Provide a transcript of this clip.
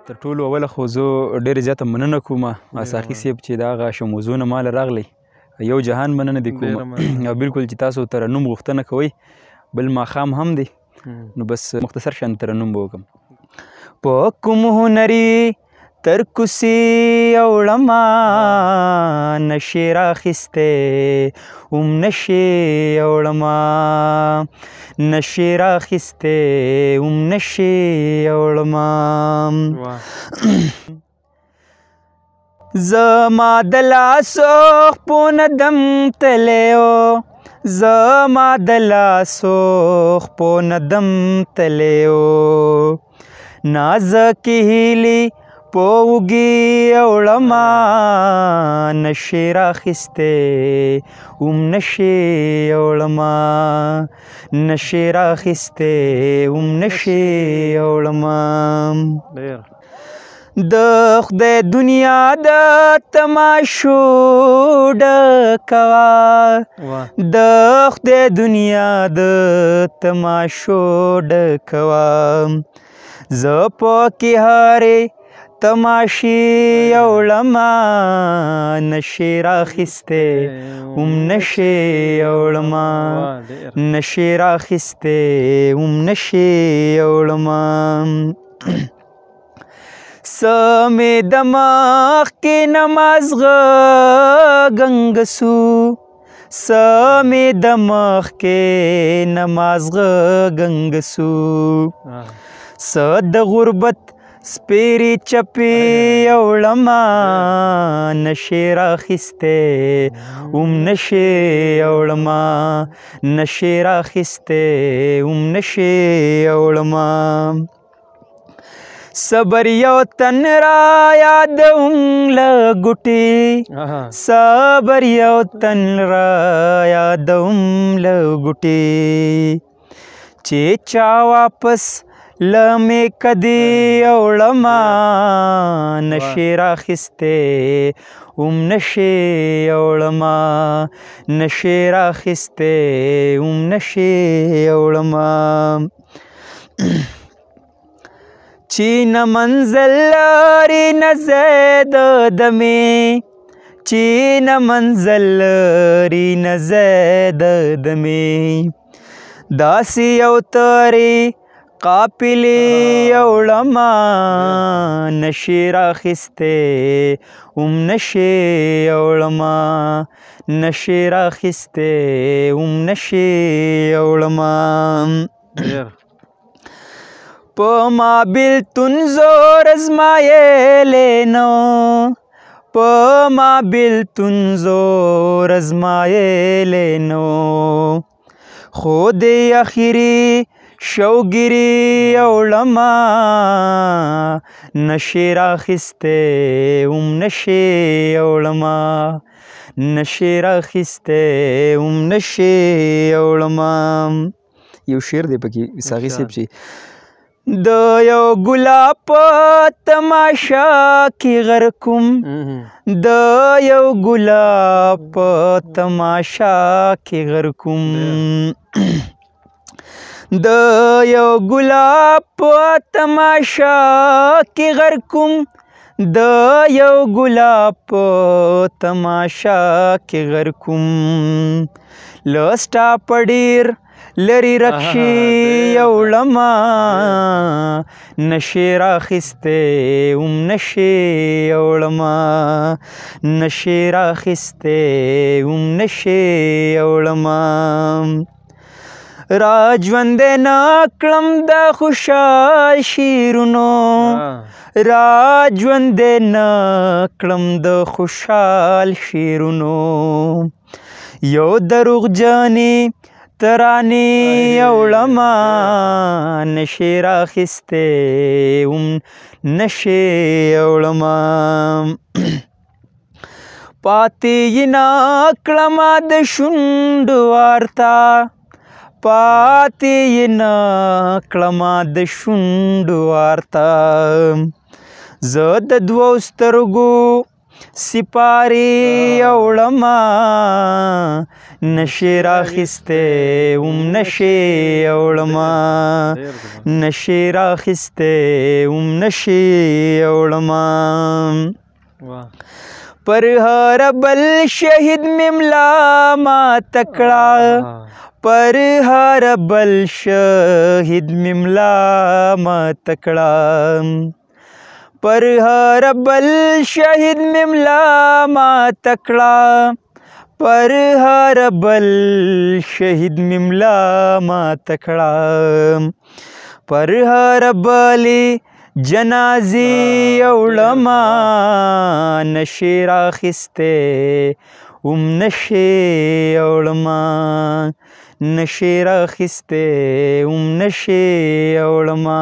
تر ټولو اوله خو زه ډېره زیاته مننه کوم ساقي صاحب چې دا هغه موضوع نه ماله راغلی. یو جهان مننه دې کوم او بالکل چې تاسو ترنم غوښتنه کوئ بل ماښام هم دی نو بس مختصر شان ترنم به وکړم. په کوم هنري تر کوڅې اوړمه نشې راخیستی هم نشې اوړمه نشې راخیستی هم نشې اوړمه زما د لاسو خپو نه دم تلی و زما د لاسو خپو نه دم تلی و نازکې هیلې په اوږې اوړمه نشې راخیستی هم نشې اوړمه نشې راخیستی هم نشې اوړمه د خدای دنیا د تماشو ډکه وه د خدای دنیا د تماشو ډکه وه زه پکې هرې تماشې اوړمه نشې راخیستی هم نشې اوړمه نشې راخیستی هم نشې اوړمه څه مې د مخکې نه مازغه ګنګ سو څه مې د مخکې نه مازغه ګنګ سو څه د غربت سپیرې چپې اوړمه نشې راخیستی هم نشې اوړمه نشې راخیستی هم نشې اوړمه صبر یو تن را یادوم له ګوټې صبر یو تن را یادوم له ګوټې چې چا واپس له میکه دې اوړمه نشې راخیستی هم نشې اوړمه نشې راخیستی هم نشې اوړمه چې نه منزل لري نه ځای د دمې چې نه منزل لري نه ځای د دمې داسې یو ترې قافلې اوړمه نشې راخیستی هم نشې اوړمه نشې راخیستی هم نشې اوړمه په ما بېلتون زور ازمایلی نو په ما بېلتون زور ازمایلی نو خو د اخري شوګیرې اوړمه نشې راخیستی هم نشې اوړمه نشې راخیستی هم نشې اوړمه. یو شعر دی پکې ساقي صاحب چې د یو ګلاب په تماشا کې غرقم د یو ګلاب په تماشا کې غرقم د یو ګلاب په تماشا کې غرقم د یو ګلاب په تماشا کې غرقم له ستا په ډېر لري رکشې اوړمه نشې راخیستی هم نشې اوړمه نشې راخیستی هم نشې اوړمه را ژوندی نه کړم د خوشحال شعرونو را ژوندی نه کړم د خوشحال شعرونو یو دروغجنې ترانې اوړمه نشې راخیستی هم نشې اوړمه پاتې یې نه کړمه د شونډو وارته پاتې یې نه کړمه د شونډو وارته زه د دوو سترګو سپارې اوړمه نشې راخیستې وم نشې اوړما نشې راخیستې وم نشې اوړما پر هر بل شهید مې ملا ماته کړه پر هر بل شهید مې ملا ماته کړه پر هر بل شهید مې ملا ماته کړه پر هر بل شهید مې ملا ماته کړه پر هر بلې جنازې اوړما نشې راخیستې وم نشې اوړما نشې راخیستې وم نشې اوړما